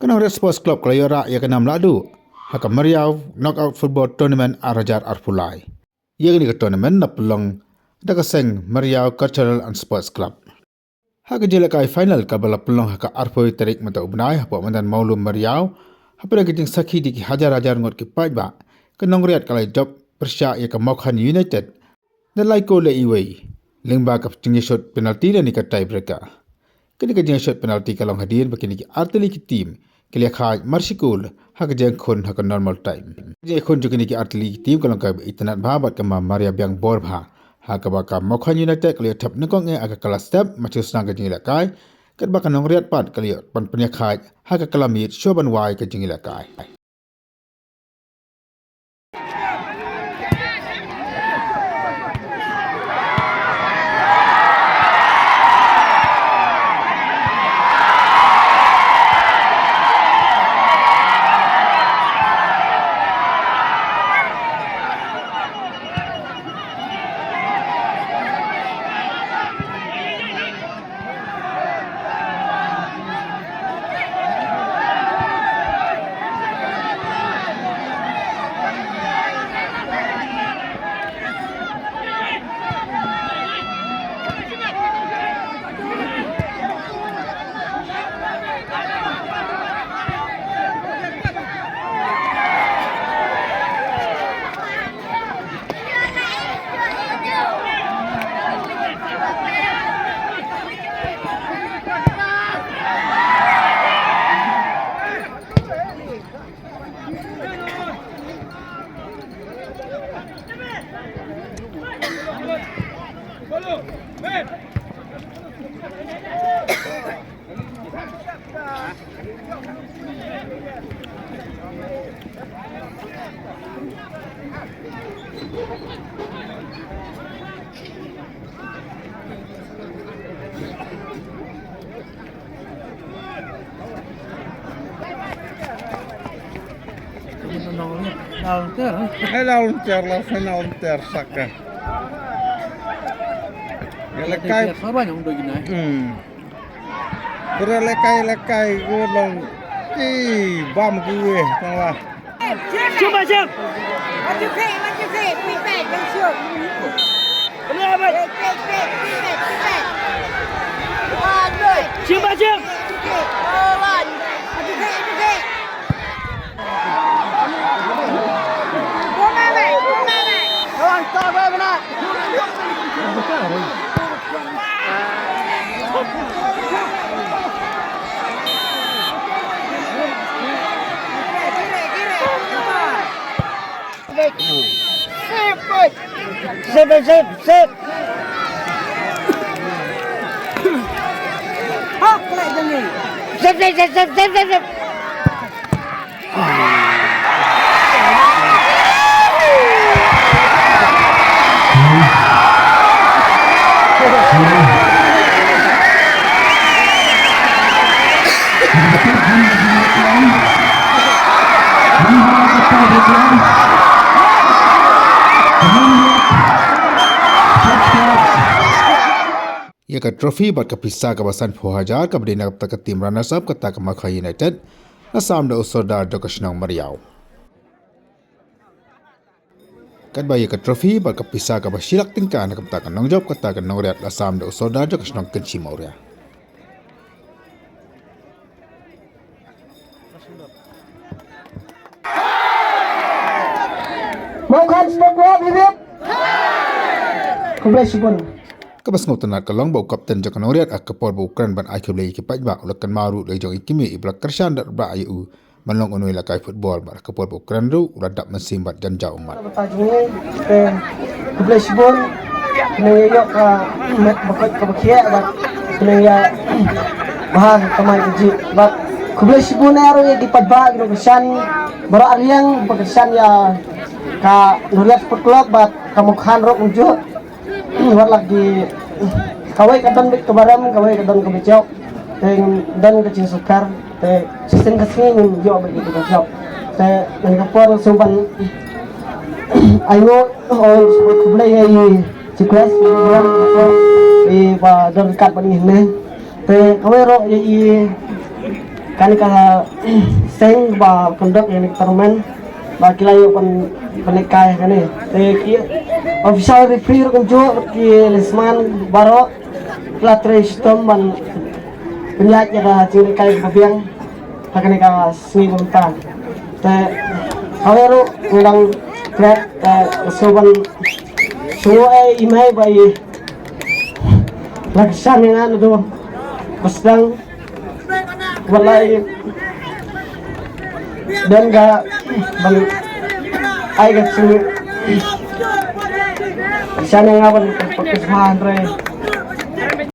Kenang Red Sports Club Kelayora ia kenam ladu. Haka meriau knockout football tournament arajar arpulai. Ia kini ke tournament na pelong dakaseng meriau cultural and sports club. Haka jelekai final kabala pelong haka arpoi tarik mata ubnai hapa mandan maulum meriau. Hapa lagi jeng sakhi di hajar-hajar ngot ke pajba. Kenang Red kalai job persya ia ke Mokhan United. Dan laiko le iwei. Lengba ke jeng shot penalti dan ikat tiebreaker. Kini ke jeng shot penalti kalong hadir begini ke artili ke team. Kelia khai marsikul hak jeng khun hak normal time. Jeng khun juga ni ke artili ke team kalong ke itanat bahabat ke Maria Biang Borbha. Hak baka Mokhan United kelia tap nekong agak kelas step macam senang ke jeng ilakai. Kat baka nong riat pat kelia pan penyakai hak kelamit syoban wai ke jeng ilakai. Launcher final tersaka. Lekai banyak untuk gini. Lekai gulung. Bam gue malah. Cuba jam. Maju ke, pipet, masuk. Kenapa? Pipet. Cuba jam. Lawan. Maju ke. Lawan stop benar. Sip. Hak lek jengi. Sip. Ia ke trofi buat kepisah kawasan Pohajar ke berdina ke tim runners up kata ke Mokhan United. Nasam da usodar do ke Senang Meriau. Kat bayi ke trofi buat kepisah ke Basilak tingkan ke kata ke Nongjob kata ke Nongriat Nasam da usodar do ke Senang Kenci Mauria. Mokhan Sport Bibip. Congratulations. Kabas ngotenat kalong bau kapten jaka Nongriat ak kepor bau kran ban akhir lagi ke pajba ulakan maru lagi jong ikimi iblak kersan dat bra ayu manlong onoi lakai football bar kepor bau kran ru uradap mesim bat janja umat. Tajungnya Congratulations. Nayayok ka bakot ka bakia bat naya bahar kamay uji bat Congratulations na aro di padba gino kesan bara aliang pagkesan ya ka Nongriat Sport Club bat kamukhan rok unjuk wat lagi kawai kadang bit kebaram kawai kadang kebicau dan kecil sukar sistem kesini jauh begitu kacau nangkapor sumpan ayo sebut kubla ya ciklas bulan pa dan kat paning ne kawai ro ya kan kala seng ba pondok yang tournament ba kilayo penikah kan ni ki official referee ko jo ki Lisman Baro Platre Stom ban penyaat ya ciri kai babiang akan ka sini bentar Hawero ngundang grab soban semua imai bayi laksan yang anu tuh besang walai dan gak bang ai gat sini laksan yang apa pakai 100